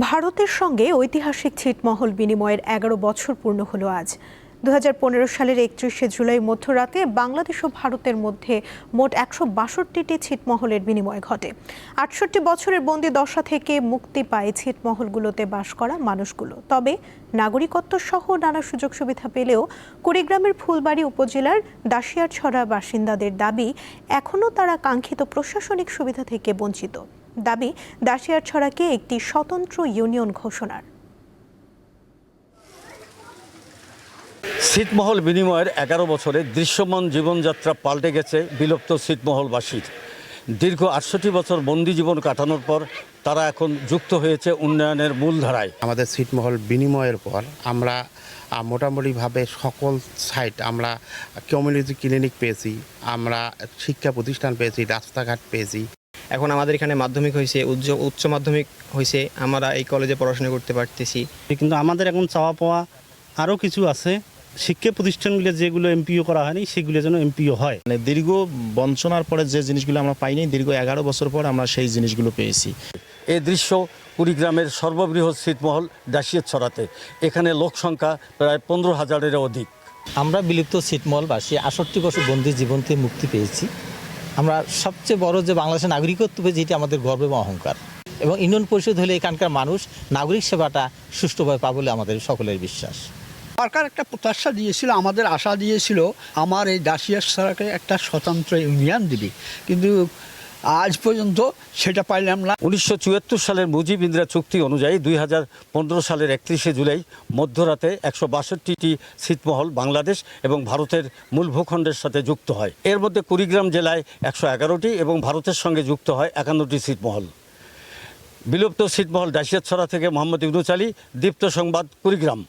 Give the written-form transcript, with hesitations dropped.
ভারতের সঙ্গে ঐতিহাসিক ছিটমহল বিনিময়ের ১১ বছর পূর্ণ হলো আজ। ২০১৫ সালের ৩১শে জুলাই মধ্যরাতে বাংলাদেশ ও ভারতের মধ্যে মোট ১৬২টি ছিটমহলের বিনিময় ঘটে। ৬৮ বছরের বন্দি দশা থেকে মুক্তি পায় ছিটমহলগুলোতে বাস করা মানুষগুলো। তবে নাগরিকত্ব সহ নানা সুযোগ সুবিধা পেলেও কুড়িগ্রামের ফুলবাড়ী উপজেলার দাসিয়ারছড়া বাসিন্দাদের দাবি, এখনও তারা কাঙ্ক্ষিত প্রশাসনিক সুবিধা থেকে বঞ্চিত। দাবি দাসিয়ারছড়াকে একটি স্বতন্ত্র ইউনিয়ন ঘোষণার। ছিটমহল বিনিময়ের ১১ বছরে দৃশ্যমান জীবনযাত্রা পাল্টে গেছে বিলুপ্ত ছিটমহলবাসীর। দীর্ঘ ৬৮ বছর বন্দি জীবন কাটানোর পর তারা এখন যুক্ত হয়েছে উন্নয়নের মূলধারায়। আমাদের ছিটমহল বিনিময়ের পর আমরা মোটামুটিভাবে সকল সাইট, আমরা কমিউনিটি ক্লিনিক পেয়েছি, আমরা শিক্ষা প্রতিষ্ঠান পেয়েছি, রাস্তাঘাট পেয়েছি। এখন আমাদের এখানে মাধ্যমিক হয়েছে, উচ্চ মাধ্যমিক হয়েছে, আমরা এই কলেজে পড়াশোনা করতে পারতেছি। কিন্তু আমাদের এখন চাওয়া পাওয়া আরও কিছু আছে। শিক্ষা প্রতিষ্ঠানগুলো যেগুলো এমপিও করা হয়নি সেগুলো যেন এমপিও হয়। মানে দীর্ঘ বঞ্চনার পরে যে জিনিসগুলো আমরা পাইনি, দীর্ঘ ১১ বছর পর আমরা সেই জিনিসগুলো পেয়েছি। এই দৃশ্য কুড়িগ্রামের সর্ববৃহৎ ছিটমহল দাসিয়ারছড়াতে। এখানে লোক সংখ্যা প্রায় ১৫,০০০-এর অধিক। আমরা বিলুপ্ত ছিটমহলবাসী ৬৮ বছর বন্দি জীবন থেকে মুক্তি পেয়েছি। আমরা সবচেয়ে বড় যে বাংলাদেশের নাগরিকত্ব পেয়েছি, এটি আমাদের গর্ব এবং অহংকার। এবং ইউনিয়ন পরিষদ হলে এখানকার মানুষ নাগরিক সেবাটা সুষ্ঠুভাবে পাবে বলে আমাদের সকলের বিশ্বাস। সরকার একটা প্রত্যাশা দিয়েছিল, আমাদের আশা দিয়েছিল আমার এই দাসিয়ারছড়াকে একটা স্বতন্ত্র ইউনিয়ন দিবে, কিন্তু আজ পর্যন্ত সেটা পাইলাম না। ১৯৭৪ সালের মুজিব ইন্দিরা চুক্তি অনুযায়ী ২০১৫ সালের ৩১শে জুলাই মধ্যরাতে ১৬২টি ছিটমহল বাংলাদেশ এবং ভারতের মূল ভূখণ্ডের সাথে যুক্ত হয়। এর মধ্যে কুড়িগ্রাম জেলায় ১১১টি এবং ভারতের সঙ্গে যুক্ত হয় ৫১টি ছিটমহল। বিলুপ্ত ছিটমহল দাসিয়ারছড়া থেকে মোহাম্মদ ইউনুস আলী, দীপ্ত সংবাদ, কুড়িগ্রাম।